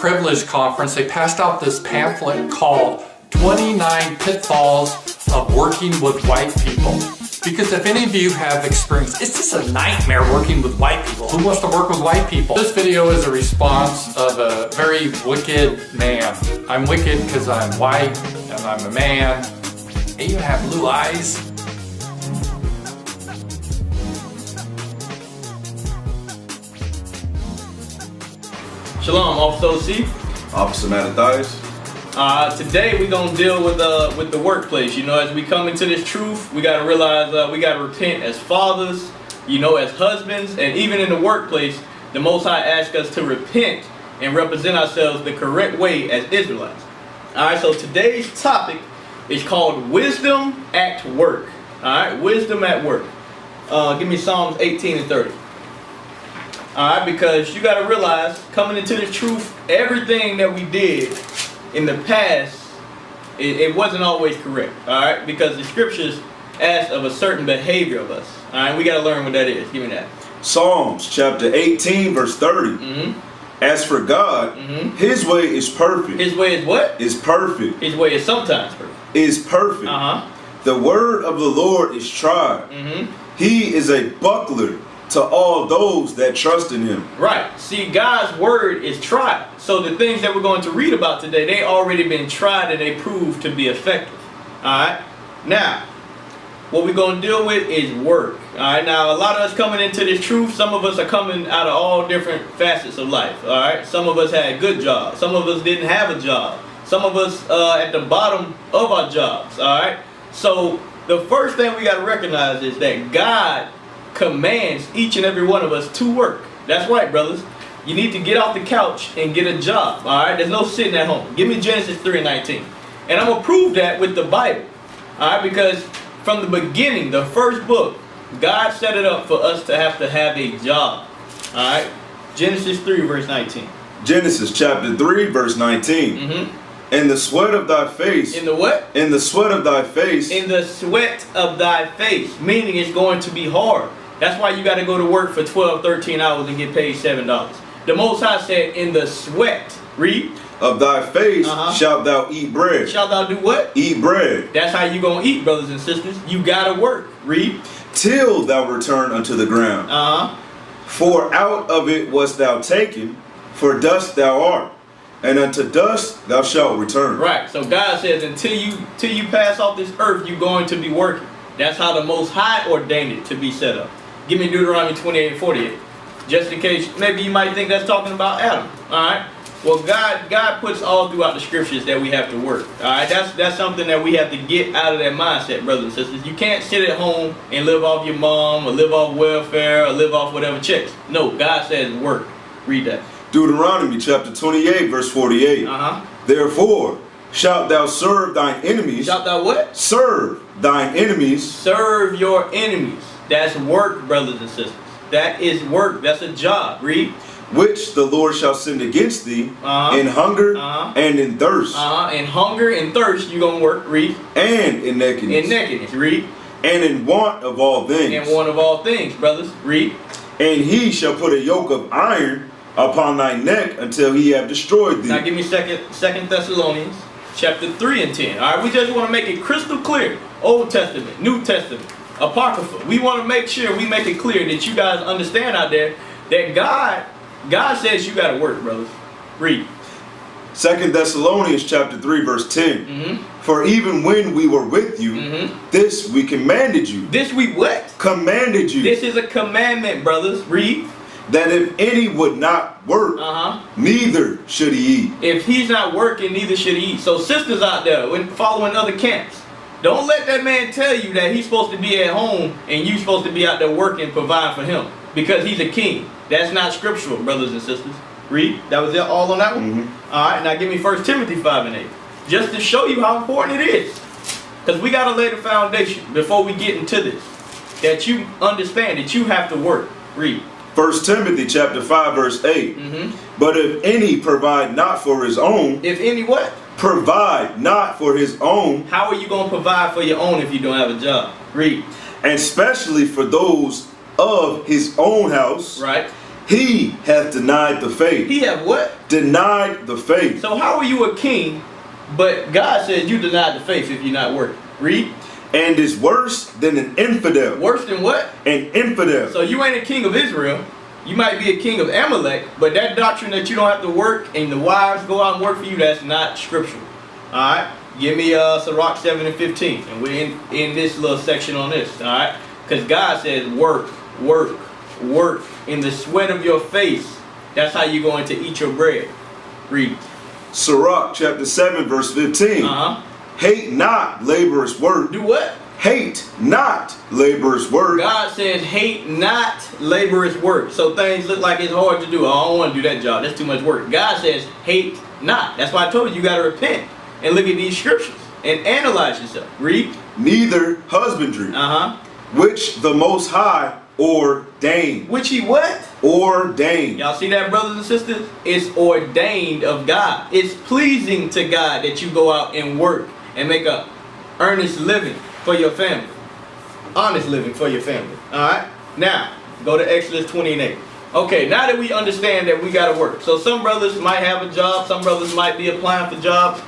Privilege Conference, they passed out this pamphlet called 29 Pitfalls of Working with White People. Because if any of you have experienced, it's just a nightmare working with white people. Who wants to work with white people? This video is a response of a very wicked man. I'm wicked because I'm white and I'm a man. I even have blue eyes. Shalom, Officer OC. Officer Mattathias. Today we're going to deal with the workplace. You know, as we come into this truth, we got to realize we got to repent as fathers, you know, as husbands, and even in the workplace, the Most High asks us to repent and represent ourselves the correct way as Israelites. Alright, so today's topic is called Wisdom at Work. Alright, Wisdom at Work. Give me Psalms 18 and 30. Alright, because you got to realize, coming into this truth, everything that we did in the past, it wasn't always correct. Alright, because the scriptures ask of a certain behavior of us. Alright, we got to learn what that is. Give me that. Psalms chapter 18 verse 30. As for God, His way is perfect. His way is what? Is perfect. His way is sometimes perfect. Is perfect. The word of the Lord is tried. He is a buckler to all those that trust in Him. Right. See, God's word is tried. So the things that we're going to read about today, they already been tried and they proved to be effective. Alright. Now, what we're going to deal with is work. Alright. Now, a lot of us coming into this truth, some of us are coming out of all different facets of life. Alright. Some of us had good jobs. Some of us didn't have a job. Some of us at the bottom of our jobs. Alright. So the first thing we got to recognize is that God commands each and every one of us to work. That's right, brothers. You need to get off the couch and get a job. Alright, there's no sitting at home. Give me Genesis 3:19. And I'm going to prove that with the Bible. Alright, because from the beginning, the first book, God set it up for us to have a job. Alright, Genesis 3 verse 19. Genesis chapter 3 verse 19. In the sweat of thy face. In the what? In the sweat of thy face. In the sweat of thy face. Meaning it's going to be hard. That's why you got to go to work for 12, 13 hours and get paid $7. The Most High said, in the sweat. Read. Of thy face shalt thou eat bread. Shalt thou do what? Eat bread. That's how you going to eat, brothers and sisters. You got to work. Read. Till thou return unto the ground. For out of it wast thou taken, for dust thou art. And unto dust thou shalt return. Right. So God says, until you pass off this earth, you're going to be working. That's how the Most High ordained it to be set up. Give me Deuteronomy 28:48. Just in case, maybe you might think that's talking about Adam. Alright. Well, God puts all throughout the scriptures that we have to work. Alright. That's something that we have to get out of that mindset, brothers and sisters. You can't sit at home and live off your mom, or live off welfare, or live off whatever checks. No, God says work. Read that. Deuteronomy chapter 28 verse 48. Therefore shalt thou serve thine enemies. Shalt thou what? Serve thine enemies. Serve your enemies. That's work, brothers and sisters. That is work. That's a job. Read. Which the Lord shall send against thee in hunger and in thirst. In hunger and thirst you're going to work. Read. And in nakedness. In nakedness. Read. And in want of all things. In want of all things, brothers. Read. And he shall put a yoke of iron upon thy neck until he have destroyed thee. Now give me Second Thessalonians chapter 3 and 10. Alright, we just want to make it crystal clear. Old Testament, New Testament, Apocrypha. We want to make sure we make it clear that you guys understand out there that God says you got to work, brothers. Read. 2 Thessalonians chapter 3 verse 10. For even when we were with you, this we commanded you. This we what? Commanded you. This is a commandment, brothers. Read. That if any would not work, neither should he eat. If he's not working, neither should he eat. So sisters out there, when following other camps, don't let that man tell you that he's supposed to be at home and you're supposed to be out there working, providing for him. Because he's a king. That's not scriptural, brothers and sisters. Read. That was it all on that one? Alright, now give me 1 Timothy 5 and 8. Just to show you how important it is. Because we got to lay the foundation before we get into this. That you understand that you have to work. Read. 1 Timothy chapter 5 verse 8. But if any provide not for his own. If any what? Provide not for his own. How are you going to provide for your own if you don't have a job? Read. And especially for those of his own house. Right. He hath denied the faith. He have what? Denied the faith. So how are you a king, but God says you denied the faith if you're not working? Read. And is worse than an infidel. Worse than what? An infidel. So you ain't a king of Israel. You might be a king of Amalek, but that doctrine that you don't have to work and the wives go out and work for you, that's not scriptural. Alright? Give me Sirach 7 and 15. And we're in this little section on this. Alright? Because God says work, work, work in the sweat of your face. That's how you're going to eat your bread. Read. Sirach chapter 7 verse 15. Hate not laborers' work. Do what? Hate not laborers' work. God says hate not laborers' work. So things look like it's hard to do. I don't want to do that job. That's too much work. God says hate not. That's why I told you got to repent and look at these scriptures and analyze yourself. Read. Neither husbandry. Which the Most High ordained. Which he what? Ordained. Y'all see that, brothers and sisters? It's ordained of God. It's pleasing to God that you go out and work and make a earnest living for your family. Honest living for your family. Alright? Now, go to Exodus 20 and 8. Okay, now that we understand that we got to work. So some brothers might have a job. Some brothers might be applying for jobs.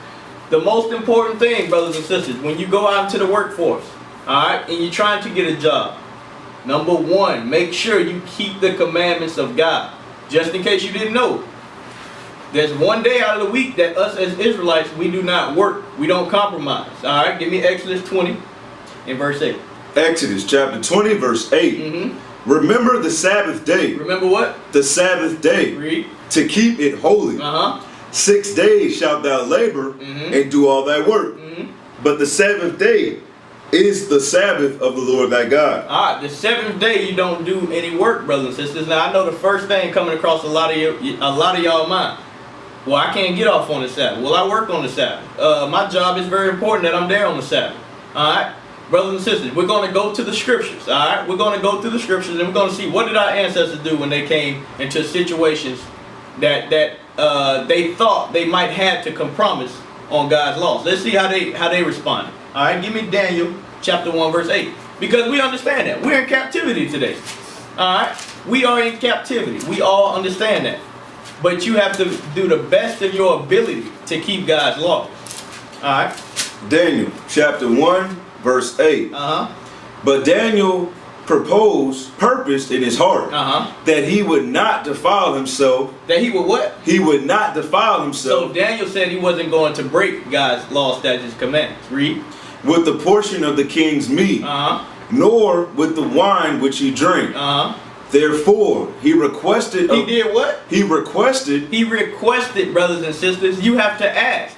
The most important thing, brothers and sisters, when you go out into the workforce, alright, and you're trying to get a job, number one, make sure you keep the commandments of God. Just in case you didn't know. There's one day out of the week that us as Israelites, we do not work. We don't compromise. Alright, give me Exodus 20 and verse 8. Exodus chapter 20 verse 8. Remember the Sabbath day. Remember what? The Sabbath day. Read. To keep it holy. 6 days shalt thou labor and do all thy work. But the seventh day is the Sabbath of the Lord thy God. Alright, the seventh day you don't do any work, brothers and sisters. Now I know the first thing coming across a lot of y'all mind. Well, I can't get off on the Sabbath. Well, I work on the Sabbath. My job is very important that I'm there on the Sabbath. Alright? Brothers and sisters, we're going to go to the scriptures. Alright? We're going to go through the scriptures and we're going to see what did our ancestors do when they came into situations that they thought they might have to compromise on God's laws. Let's see how they responded. Alright? Give me Daniel chapter 1 verse 8. Because we understand that. We're in captivity today. Alright? We are in captivity. We all understand that. But you have to do the best of your ability to keep God's law. Alright? Daniel chapter 1 verse 8. But Daniel purposed in his heart that he would not defile himself. That he would what? He would not defile himself. So Daniel said he wasn't going to break God's law, statutes, commandments. Read. With the portion of the king's meat, nor with the wine which he drank. Therefore, he requested. He did what? He requested. He requested, brothers and sisters. You have to ask.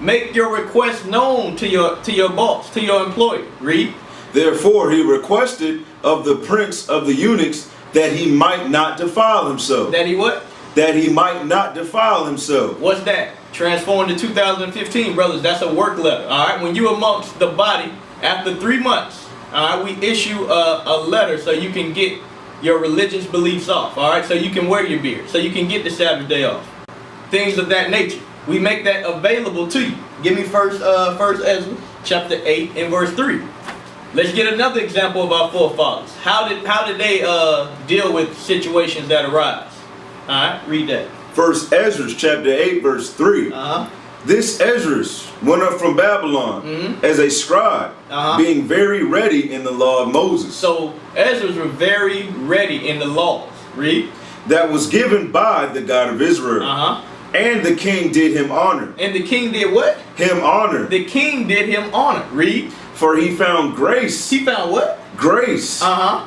Make your request known to your boss, to your employer. Read. Therefore, he requested of the prince of the eunuchs that he might not defile himself. That he what? That he might not defile himself. What's that? Transformed to 2015, brothers. That's a work letter. All right. When you amongst the body after 3 months, all right, we issue a letter so you can get your religious beliefs off. All right. So you can wear your beard. So you can get the Sabbath day off. Things of that nature. We make that available to you. Give me first Ezra chapter 8 and verse 3. Let's get another example of our forefathers. How did they deal with situations that arise? All right, read that. First Ezra chapter 8 verse 3. This Ezra went up from Babylon as a scribe, being very ready in the law of Moses. So Ezra was very ready in the laws. Read. That was given by the God of Israel. And the king did him honor. And the king did what? Him honor. The king did him honor. Read. For he found grace. He found what? Grace.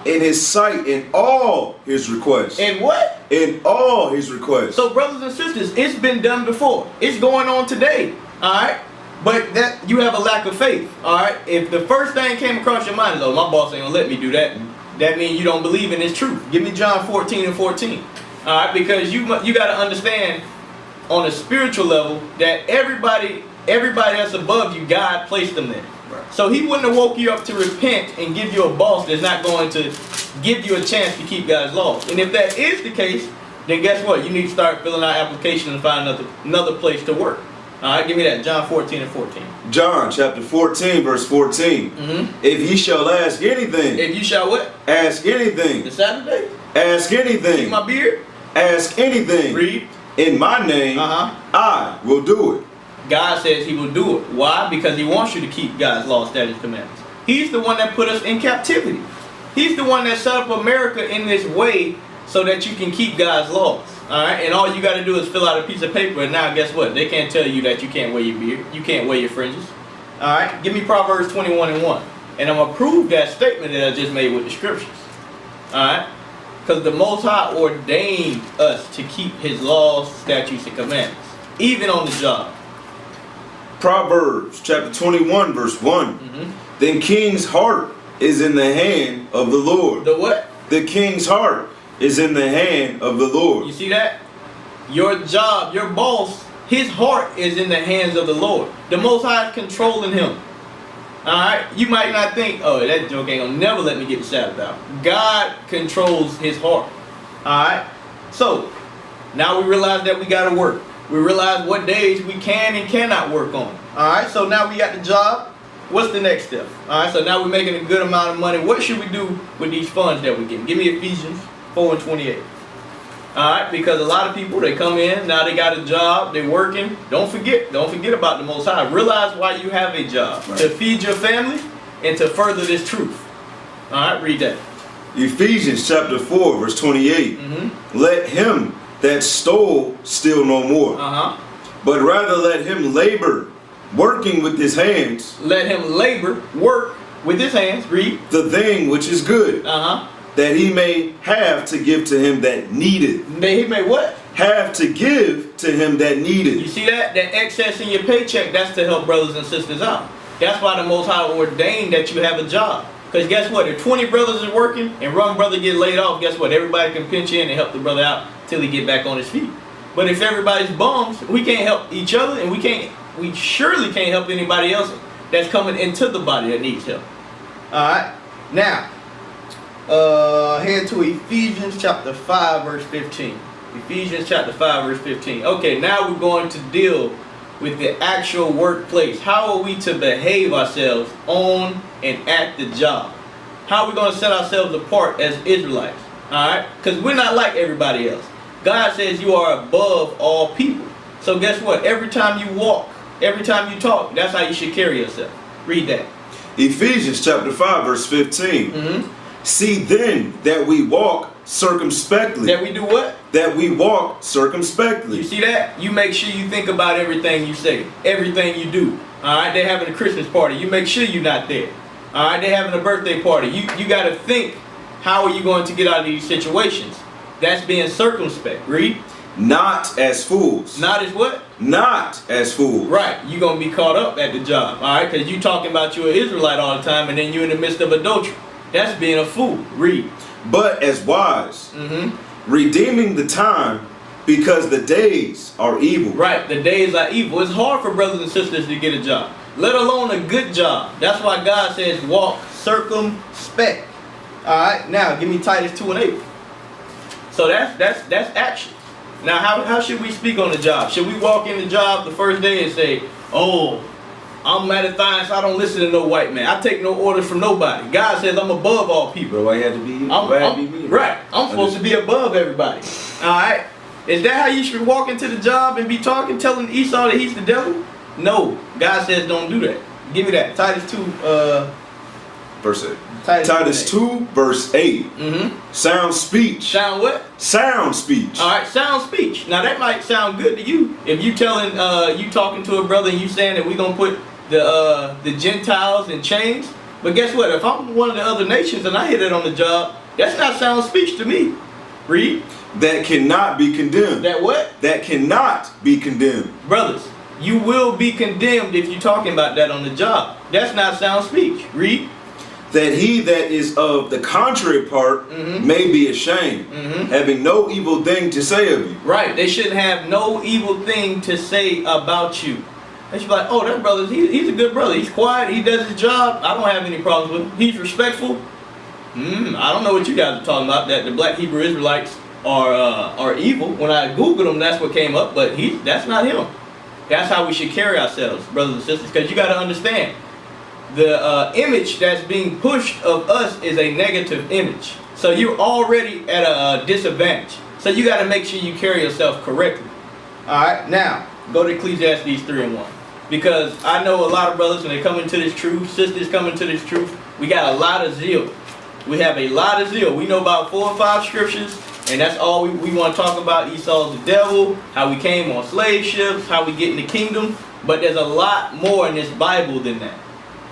In his sight in all his requests. In what? In all his requests. So brothers and sisters, it's been done before. It's going on today. Alright? But that you have a lack of faith. Alright? If the first thing came across your mind is, oh, my boss ain't gonna let me do that. That means you don't believe in his truth. Give me John 14 and 14. Alright? Because you got to understand on a spiritual level that everybody that's above you, God placed them there. So he wouldn't have woke you up to repent and give you a boss that's not going to give you a chance to keep God's laws. And if that is the case, then guess what? You need to start filling out applications and find another place to work. Alright, give me that. John 14 and 14. John chapter 14 verse 14. If ye shall ask anything. If you shall what? Ask anything. The Sabbath day? Ask anything. Keep my beard? Ask anything Read. in my name, I will do it. God says he will do it. Why? Because he wants you to keep God's law, statutes, commandments. He's the one that put us in captivity. He's the one that set up America in this way so that you can keep God's laws. Alright? And all you got to do is fill out a piece of paper, and now guess what? They can't tell you that you can't wear your beard. You can't wear your fringes. Alright? Give me Proverbs 21:1. And I'm going to prove that statement that I just made with the scriptures. Alright? Because the Most High ordained us to keep his laws, statutes, and commandments. Even on the job. Proverbs chapter 21 verse 1. Then king's heart is in the hand of the Lord. The what? The king's heart is in the hand of the Lord. You see that? Your job, your boss, his heart is in the hands of the Lord. The Most High is controlling him. Alright? You might not think, oh, that joke ain't gonna never let me get the Sabbath out. God controls his heart. Alright? So, now we realize that we gotta work. We realize what days we can and cannot work on. Alright? So now we got the job. What's the next step? Alright, so now we're making a good amount of money. What should we do with these funds that we get? Give me Ephesians 4:28. Alright, because a lot of people, they come in, now they got a job, they're working. Don't forget about the Most High. Realize why you have a job. Right. To feed your family and to further this truth. Alright, read that. Ephesians chapter 4 verse 28. Let him that stole steal no more. But rather let him labor, working with his hands. Let him labor, work with his hands. Read. The thing which is good. That he may have to give to him that needed. He may what? Have to give to him that needed. You see that? That excess in your paycheck, that's to help brothers and sisters out. That's why the Most High ordained that you have a job. Because guess what? If 20 brothers are working and one brother get laid off, guess what? Everybody can pinch in and help the brother out till he get back on his feet. But if everybody's bums, we can't help each other, and we surely can't help anybody else that's coming into the body that needs help. Alright? Now, head to Ephesians chapter 5 verse 15. Ephesians chapter 5 verse 15. Okay, now we're going to deal with the actual workplace. How are we to behave ourselves on and at the job? How are we going to set ourselves apart as Israelites? Alright? Because we're not like everybody else. God says you are above all people. So guess what? Every time you walk, every time you talk, that's how you should carry yourself. Read that. Ephesians chapter 5 verse 15. See then that we walk circumspectly. That we do what? That we walk circumspectly. You see that? You make sure you think about everything you say, everything you do. Alright, they're having a Christmas party. You make sure you're not there. Alright, they're having a birthday party. You got to think, how are you going to get out of these situations? That's being circumspect. Read. Not as fools. Not as what? Not as fools. Right. You're going to be caught up at the job. Alright, because you talking about you're an Israelite all the time and then you're in the midst of adultery. That's being a fool. Read. But as wise, redeeming the time, because the days are evil. Right, the days are evil. It's hard for brothers and sisters to get a job, let alone a good job. That's why God says walk circumspect. Alright, now give me Titus 2:8. So that's action. Now how should we speak on the job? Should we walk in the job the first day and say, oh, I'm Mattathian, so I don't listen to no white man. I take no orders from nobody. God says I'm above all people. But why you have to be you? I'm supposed to be above everybody. Alright? Is that how you should walk into the job and be talking, telling Esau that he's the devil? No. God says don't do that. Give me that. Titus 2, verse 8. Titus 2 verse 8. Sound speech. Sound what? Sound speech. Alright, sound speech. Now that might sound good to you. If you telling you talking to a brother and you saying that we're gonna put the Gentiles in chains. But guess what? If I'm one of the other nations and I hear that on the job, that's not sound speech to me. Read. That cannot be condemned. That what? That cannot be condemned. Brothers, you will be condemned if you're talking about that on the job. That's not sound speech. Read. That he that is of the contrary part may be ashamed, having no evil thing to say of you. Right. They shouldn't have no evil thing to say about you. They should be like, oh, that brother, he's a good brother. He's quiet. He does his job. I don't have any problems with him. He's respectful. I don't know what you guys are talking about, that the black Hebrew Israelites are evil. When I Googled them, that's what came up. But that's not him. That's how we should carry ourselves, brothers and sisters. Because you got to understand, the image that's being pushed of us is a negative image. So you're already at a disadvantage. So you got to make sure you carry yourself correctly. All right, now go to Ecclesiastes 3:1, because I know a lot of brothers when they come into this truth, sisters come into this truth, we got a lot of zeal. We have a lot of zeal. We know about 4 or 5 scriptures, and that's all we want to talk about. Esau's the devil, how we came on slave ships, how we get in the kingdom. But there's a lot more in this Bible than that.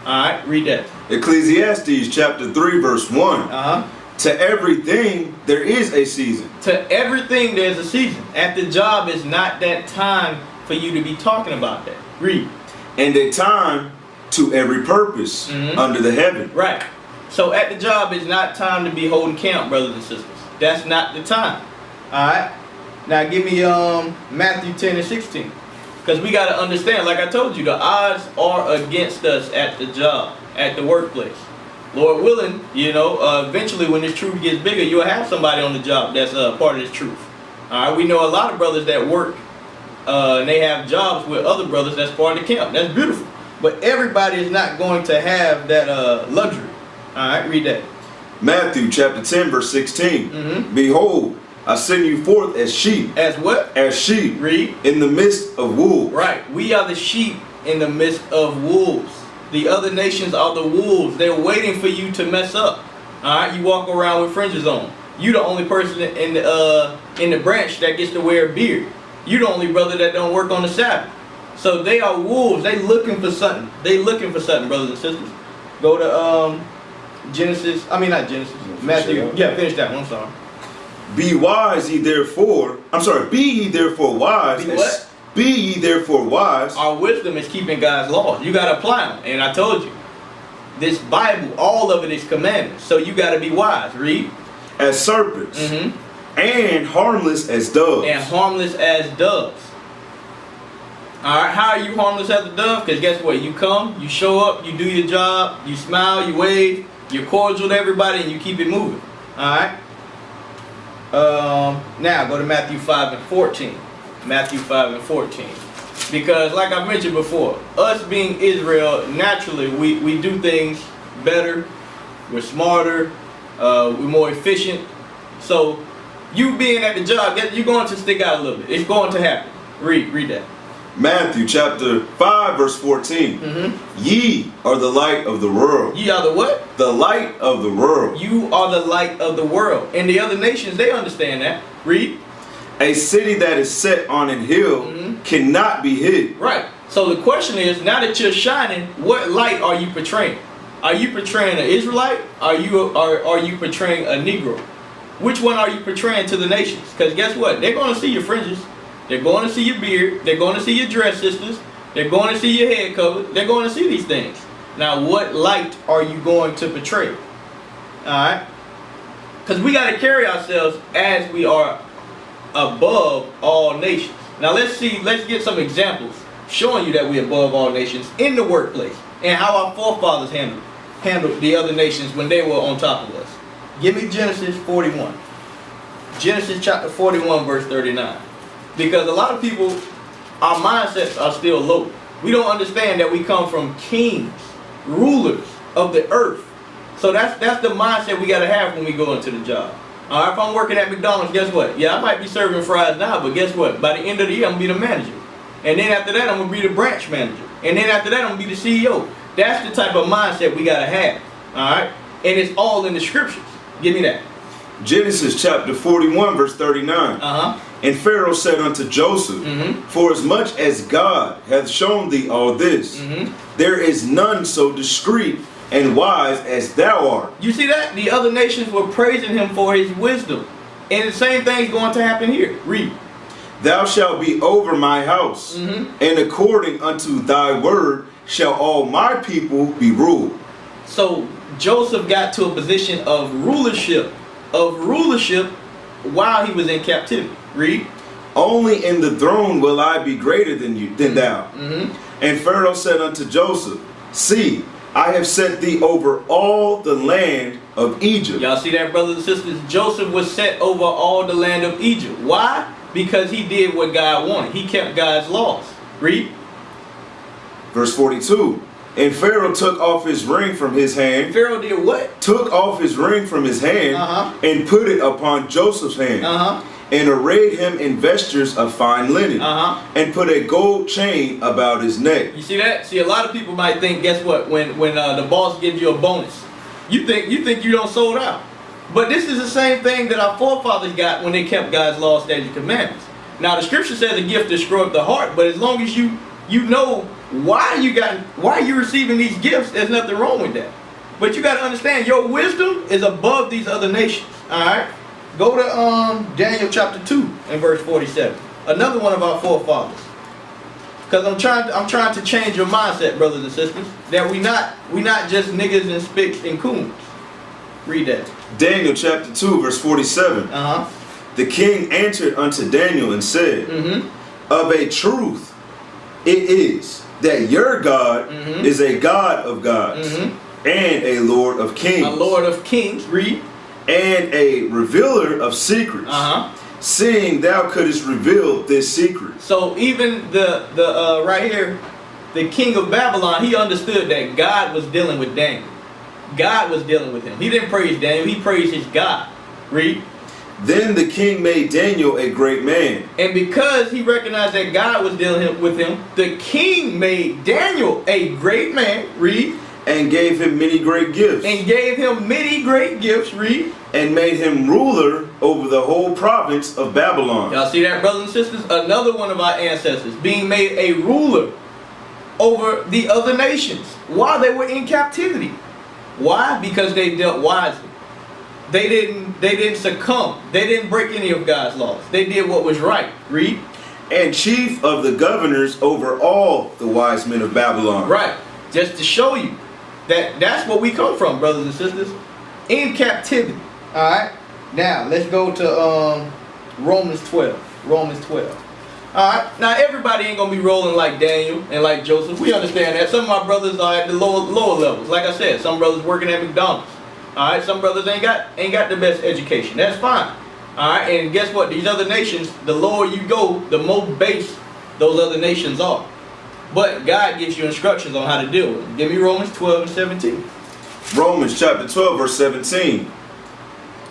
All right, read that. Ecclesiastes chapter 3 verse 1. To everything there is a season. To everything there's a season. At the job is not that time for you to be talking about that. Read. And a time to every purpose under the heaven. Right. So at the job is not time to be holding camp, brothers and sisters. That's not the time. Alright. Now give me Matthew 10 and 16. Because we got to understand, like I told you, the odds are against us at the job, at the workplace. Lord willing, you know, eventually when this truth gets bigger, you'll have somebody on the job that's part of this truth. Alright. We know a lot of brothers that work and they have jobs with other brothers that's part of the camp. That's beautiful. But everybody is not going to have that luxury. Alright, read that. Matthew chapter 10 verse 16. Behold, I send you forth as sheep. As what? As sheep. Read. In the midst of wolves. Right. We are the sheep in the midst of wolves. The other nations are the wolves. They're waiting for you to mess up. Alright, you walk around with fringes on. You the only person in the branch that gets to wear a beard. You the only brother that don't work on the Sabbath. So they are wolves. They looking for something. They looking for something, brothers and sisters. Go to Genesis. I mean not Genesis. Matthew. Yeah, finish that one. I'm sorry. Be wise ye therefore. I'm sorry. Be ye therefore wise. Be what? Be ye therefore wise. Our wisdom is keeping God's laws. You got to apply them. And I told you, this Bible, all of it is commandments. So you got to be wise. Read. As serpents. And harmless as doves. And harmless as doves. Alright, how are you harmless as a dove? Because guess what? You come, you show up, you do your job, you smile, you wave, you're cordial to everybody, and you keep it moving. Alright? Now, go to Matthew 5 and 14. Matthew 5 and 14. Because, like I mentioned before, us being Israel, naturally, we do things better, we're smarter, we're more efficient. So, you being at the job, you're going to stick out a little bit. It's going to happen. Read that. Matthew chapter 5 verse 14. Ye are the light of the world. Ye are the what? The light of the world. You are the light of the world. And the other nations, they understand that. Read. A city that is set on an hill cannot be hid. Right. So the question is, now that you're shining, what light are you portraying? Are you portraying an Israelite? Are you portraying a Negro? Which one are you portraying to the nations? Because guess what? They're going to see your fringes. They're going to see your beard. They're going to see your dress, sisters. They're going to see your head cover. They're going to see these things. Now, what light are you going to portray? Alright? Because we got to carry ourselves as we are above all nations. Now, let's get some examples showing you that we're above all nations in the workplace and how our forefathers handled the other nations when they were on top of us. Give me Genesis 41. Genesis chapter 41 verse 39. Because a lot of people, our mindsets are still low. We don't understand that we come from kings, rulers of the earth. So that's the mindset we got to have when we go into the job. All right, if I'm working at McDonald's, guess what? Yeah, I might be serving fries now, but guess what? By the end of the year, I'm going to be the manager. And then after that, I'm going to be the branch manager. And then after that, I'm going to be the CEO. That's the type of mindset we got to have. All right? And it's all in the scriptures. Give me that. Genesis chapter 41 verse 39. And Pharaoh said unto Joseph, For as much as God hath shown thee all this, there is none so discreet and wise as thou art. You see that? The other nations were praising him for his wisdom. And the same thing is going to happen here. Read. Thou shalt be over my house, and according unto thy word shall all my people be ruled. So Joseph got to a position of rulership while he was in captivity. Read. Only in the throne will I be greater than thou. And Pharaoh said unto Joseph, See, I have set thee over all the land of Egypt. Y'all see that, brothers and sisters? Joseph was set over all the land of Egypt. Why? Because he did what God wanted. He kept God's laws. Read. Verse 42. And Pharaoh took off his ring from his hand. Pharaoh did what? Took off his ring from his hand and put it upon Joseph's hand. and arrayed him in vestures of fine linen, and put a gold chain about his neck. You see that? See, a lot of people might think, guess what? When the boss gives you a bonus, you think you don't sold out. But this is the same thing that our forefathers got when they kept God's law, statutes, commandments. Now the scripture says a gift destroyeth the heart, but as long as you know why you're receiving these gifts, there's nothing wrong with that. But you got to understand, your wisdom is above these other nations. All right, go to Daniel chapter 2 and verse 47. Another one of our forefathers. Because I'm trying to change your mindset, brothers and sisters, that we not just niggas and spicks and coons. Read that. Daniel chapter 2 verse 47. The king answered unto Daniel and said, of a truth it is that your God is a God of gods, and a Lord of kings. A Lord of kings. Read. And a revealer of secrets. Seeing thou couldst reveal this secret. So even the right here, the king of Babylon, he understood that God was dealing with Daniel. God was dealing with him. He didn't praise Daniel, he praised his God. Read. Then the king made Daniel a great man. And because he recognized that God was dealing with him, the king made Daniel a great man. Read. And gave him many great gifts. And gave him many great gifts. Read. And made him ruler over the whole province of Babylon. Y'all see that, brothers and sisters? Another one of our ancestors being made a ruler over the other nations while they were in captivity. Why? Because they dealt wisely. They didn't succumb. They didn't break any of God's laws. They did what was right. Read. And chief of the governors over all the wise men of Babylon. Right. Just to show you that that's where we come from, brothers and sisters. In captivity. Alright. Now let's go to Romans 12. Romans 12. Alright. Now everybody ain't gonna be rolling like Daniel and like Joseph. We understand that. Some of our brothers are at the lower levels. Like I said, some brothers working at McDonald's. Alright, some brothers ain't got the best education. That's fine. Alright, and guess what? These other nations, the lower you go, the more base those other nations are. But God gives you instructions on how to deal with them. Give me Romans 12 and 17. Romans chapter 12 verse 17.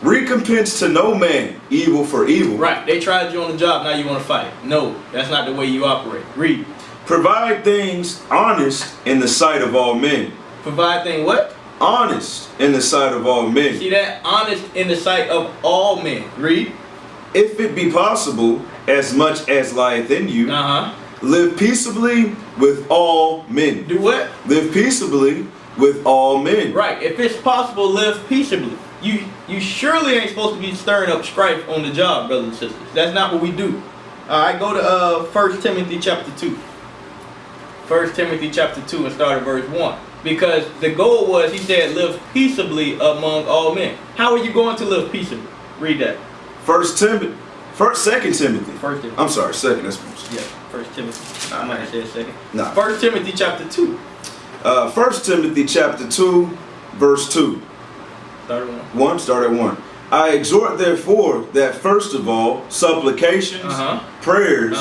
Recompense to no man evil for evil. Right, they tried you on the job, now you want to fight. No, that's not the way you operate. Read. Provide things honest in the sight of all men. Provide things what? Honest in the sight of all men. See that? Honest in the sight of all men. Read. If it be possible, as much as lieth in you, live peaceably with all men. Do what? Live peaceably with all men. Right. If it's possible, live peaceably. You surely ain't supposed to be stirring up strife on the job, brothers and sisters. That's not what we do. Alright, go to 1 Timothy chapter 2. 1 Timothy chapter 2 and start at verse 1. Because the goal was, he said, live peaceably among all men. How are you going to live peaceably? Read that. 2 Timothy. First Timothy. I'm sorry, second. That's yeah. 1 Timothy. I might have said second. Nah. 1 Timothy chapter 2. 1 Timothy chapter 2, verse 2. Start at 1. Start at 1. I exhort therefore that first of all supplications, prayers,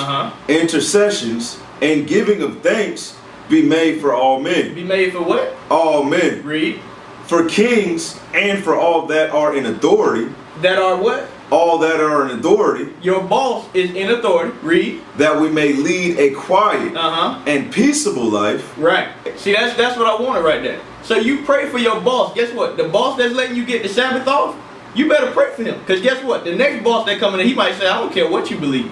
intercessions, and giving of thanks be made for all men. Be made for what? All men. Read. For kings and for all that are in authority. That are what? All that are in authority. Your boss is in authority. Read. That we may lead a quiet and peaceable life. Right. See, that's what I wanted right there. So you pray for your boss. Guess what? The boss that's letting you get the Sabbath off, you better pray for him. Because guess what? The next boss that coming in, he might say, I don't care what you believe.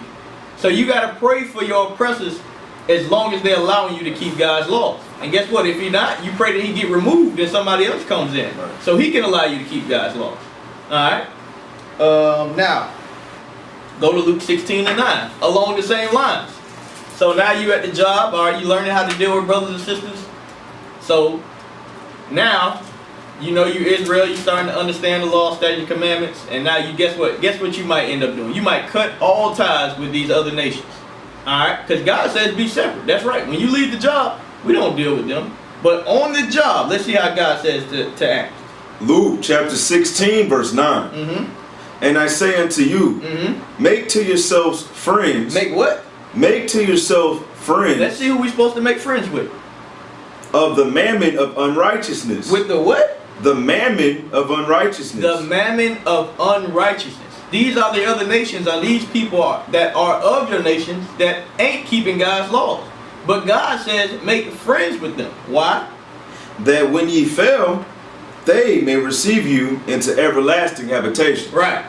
So you got to pray for your oppressors as long as they're allowing you to keep God's laws. And guess what? If you're not, you pray that he get removed and somebody else comes in. Right. So he can allow you to keep God's laws. Alright? Now, go to Luke 16 and 9. Along the same lines. So now you at the job, are you learning how to deal with brothers and sisters? So now, you know you Israel, you starting to understand the law, statutes, commandments, and now you guess what? Guess what you might end up doing? You might cut all ties with these other nations. Alright? Because God says be separate. That's right. When you leave the job, we don't deal with them. But on the job, let's see how God says to act. Luke chapter 16 verse 9. And I say unto you, make to yourselves friends. Make what? Make to yourself friends. Let's see who we're supposed to make friends with. Of the mammon of unrighteousness. With the what? The mammon of unrighteousness. The mammon of unrighteousness. These are the other nations, are these people that are of your nations that ain't keeping God's laws. But God says, make friends with them. Why? That when ye fail, they may receive you into everlasting habitation. Right.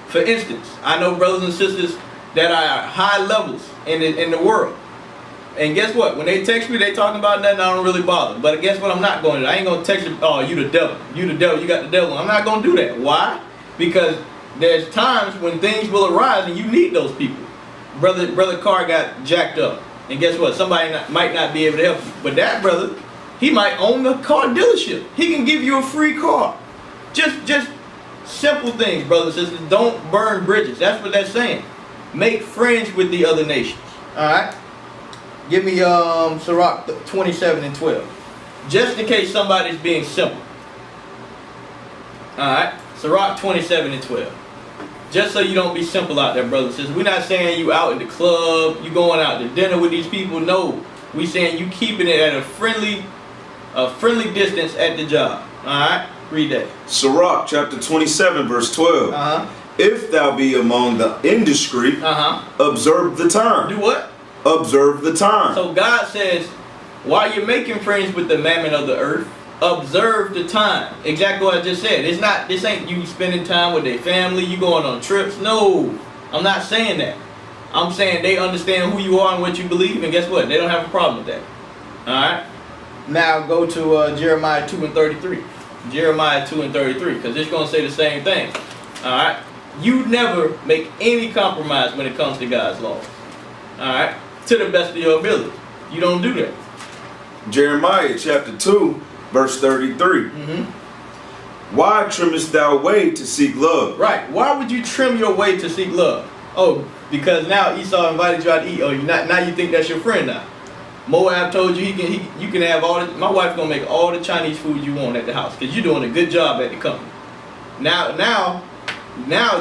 For instance, I know brothers and sisters that are at high levels in the world. And guess what? When they text me, they talking about nothing, I don't really bother. But guess what? I'm not going to. I ain't going to text you, oh, you the devil. You the devil. You got the devil. I'm not going to do that. Why? Because there's times when things will arise and you need those people. Brother Carr got jacked up. And guess what? Somebody might not be able to help you. But that brother, he might own the car dealership. He can give you a free car. Just simple things, brothers and sisters. Don't burn bridges. That's what that's saying. Make friends with the other nations. Alright? Give me Sirach 27 and 12. Just in case somebody's being simple. Alright? Sirach 27 and 12. Just so you don't be simple out there, brothers and sisters. We're not saying you out in the club, you going out to dinner with these people. No. We saying you keeping it at a friendly distance at the job. Alright? Read that. Sirach chapter 27 verse 12. If thou be among the indiscreet, observe the time. Do what? Observe the time. So God says, while you're making friends with the mammon of the earth, observe the time. Exactly what I just said. This ain't you spending time with their family, you going on trips. No, I'm not saying that. I'm saying they understand who you are and what you believe, and guess what? They don't have a problem with that. Alright? Now go to Jeremiah 2 and 33. Jeremiah 2 and 33, because it's going to say the same thing. Alright? You never make any compromise when it comes to God's laws. Alright? To the best of your ability. You don't do that. Jeremiah chapter 2 verse 33. Why trimmest thou way to seek love? Right. Why would you trim your way to seek love? Oh, because now Esau invited you out to eat. Oh, now you think that's your friend now. Moab told you you can have all the, my wife's gonna make all the Chinese food you want at the house because you're doing a good job at the company. Now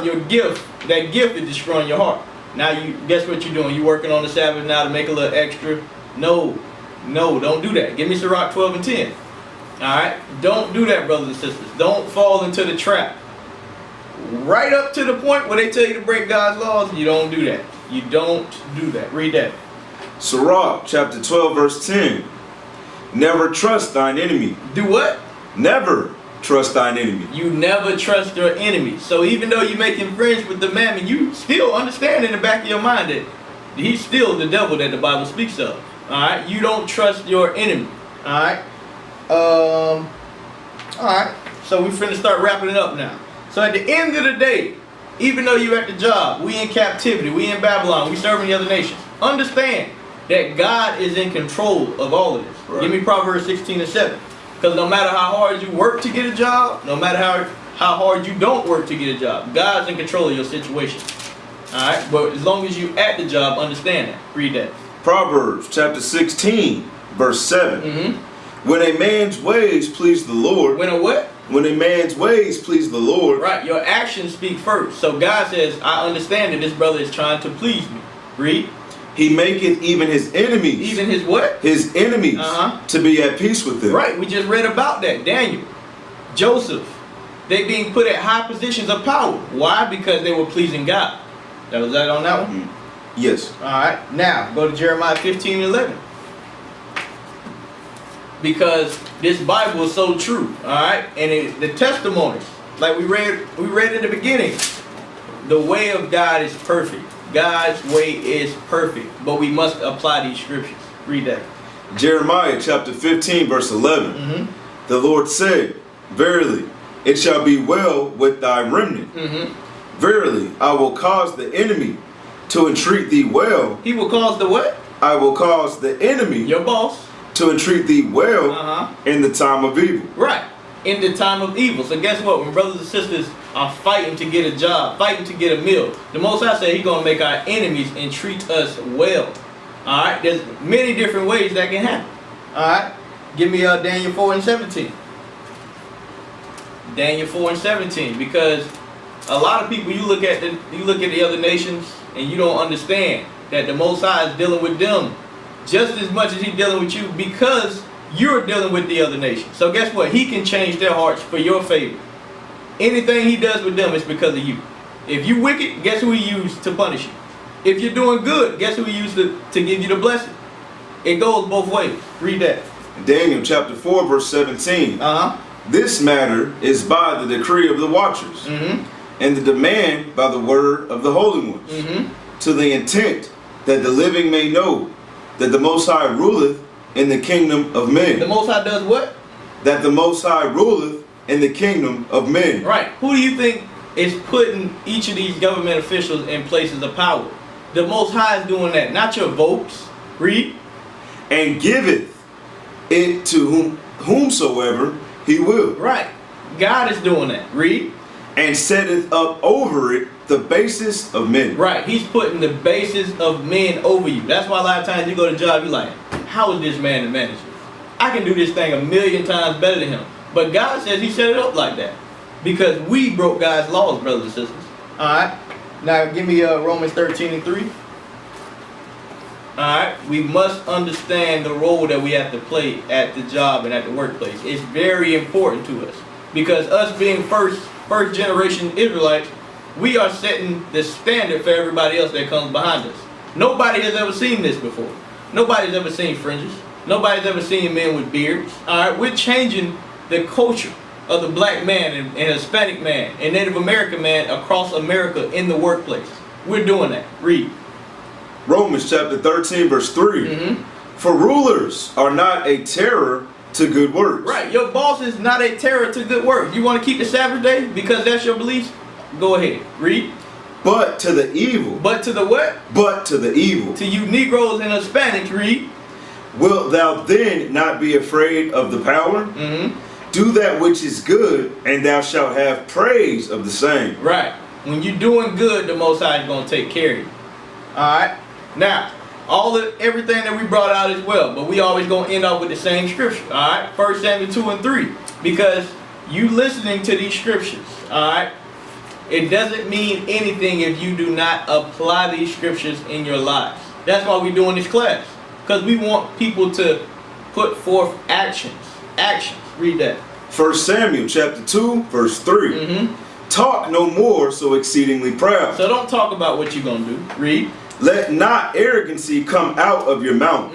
your gift, that gift is destroying your heart. Now you guess what you're doing? You're working on the Sabbath now to make a little extra. No, don't do that. Give me Sirach 12 and 10. Alright? Don't do that, brothers and sisters. Don't fall into the trap. Right up to the point where they tell you to break God's laws, you don't do that. You don't do that. Read that. Sirach chapter 12 verse 10. Never trust thine enemy. Do what? Never trust thine enemy. You never trust your enemy. So even though you're making friends with the mammon, you still understand in the back of your mind that he's still the devil that the Bible speaks of. Alright? You don't trust your enemy. Alright? Alright. So we're finna start wrapping it up now. So at the end of the day, even though you're at the job, we in captivity, we in Babylon, we serving the other nations, understand that God is in control of all of this. Right. Give me Proverbs 16 and 7. Because no matter how hard you work to get a job, no matter how hard you don't work to get a job, God's in control of your situation. Alright? But as long as you at the job, understand that. Read that. Proverbs chapter 16, verse 7. When a man's ways please the Lord. When a what? When a man's ways please the Lord. Right, your actions speak first. So God says, I understand that this brother is trying to please me. Read. He maketh even his enemies. Even his what? His enemies to be at peace with him. Right, we just read about that. Daniel, Joseph, they being put at high positions of power. Why? Because they were pleasing God. Was that on that one? Yes. Alright, now go to Jeremiah 15 and 11. Because this Bible is so true, alright? And the testimonies, like we read in the beginning, the way of God is perfect. God's way is perfect, but we must apply these scriptures. Read that. Jeremiah chapter 15 verse 11. The Lord said, verily, it shall be well with thy remnant. Verily, I will cause the enemy to entreat thee well. He will cause the what? I will cause the enemy, your boss, to entreat thee well in the time of evil. Right, in the time of evil. So guess what? When brothers and sisters are fighting to get a job, fighting to get a meal, the Most High said He's going to make our enemies entreat us well. Alright, there's many different ways that can happen. Alright, give me Daniel 4 and 17. Daniel 4 and 17, because a lot of people, you look at the other nations and you don't understand that the Most High is dealing with them just as much as He's dealing with you, because you're dealing with the other nations. So guess what? He can change their hearts for your favor. Anything He does with them is because of you. If you wicked, guess who he used to punish you? If you're doing good, guess who he used to give you the blessing? It goes both ways. Read that. Daniel chapter 4 verse 17. This matter is by the decree of the watchers, and the demand by the word of the holy ones, to the intent that the living may know that the Most High ruleth in the kingdom of men. The Most High does what? That the Most High ruleth in the kingdom of men. Right. Who do you think is putting each of these government officials in places of power? The Most High is doing that, not your votes. Read. And giveth it to whomsoever he will. Right. God is doing that. Read. And setteth up over it the basis of men. Right. He's putting the basis of men over you. That's why a lot of times you go to a job, you're like, how is this man the manager? I can do this thing 1,000,000 times better than him. But God says he set it up like that. Because we broke God's laws, brothers and sisters. Alright. Now give me Romans 13:3. Alright. We must understand the role that we have to play at the job and at the workplace. It's very important to us. Because us being first generation Israelites, we are setting the standard for everybody else that comes behind us. Nobody has ever seen this before. Nobody's ever seen fringes. Nobody's ever seen men with beards. Alright, we're changing the culture of the black man and Hispanic man and Native American man across America in the workplace. We're doing that. Read. Romans chapter 13 verse 3. For rulers are not a terror to good works. Right, your boss is not a terror to good works. You want to keep the Sabbath day because that's your beliefs? Go ahead. Read. But to the evil. But to the what? But to the evil. To you Negroes and Hispanics, read. Wilt thou then not be afraid of the power? Do that which is good, and thou shalt have praise of the same. Right. When you're doing good, the Most High is going to take care of you. Alright. Now, everything that we brought out as well, but we always going to end up with the same scripture. Alright. 1 Samuel 2 and 3. Because you listening to these scriptures, alright, it doesn't mean anything if you do not apply these scriptures in your lives. That's why we're doing this class. Because we want people to put forth actions. Actions. Read that. 1 Samuel chapter 2 verse 3. Talk no more so exceedingly proud. So don't talk about what you're going to do. Read. Let not arrogancy come out of your mouth.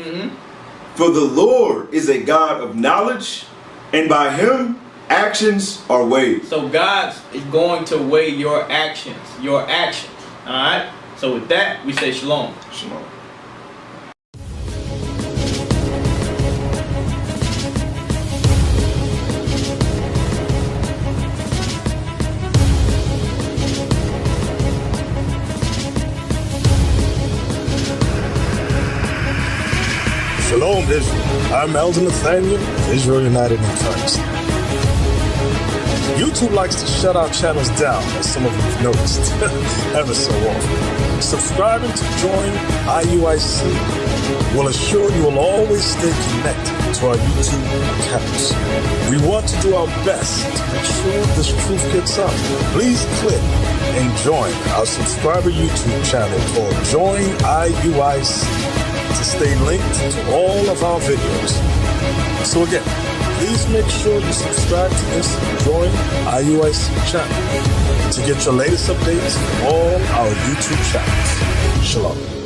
For the Lord is a God of knowledge, and by him actions are weighed. So God is going to weigh your actions. Your actions. Alright? So with that, we say shalom. Shalom. Shalom, Israel. I'm Elder Nathaniel of Israel United in Christ. YouTube likes to shut our channels down, as some of you have noticed, ever so often. Subscribing to join IUIC will assure you will always stay connected to our YouTube accounts. We want to do our best to make sure this truth gets out. Please click and join our subscriber YouTube channel called Join IUIC to stay linked to all of our videos. So again, please make sure you subscribe to this Join IUIC channel to get your latest updates from all our YouTube channels. Shalom.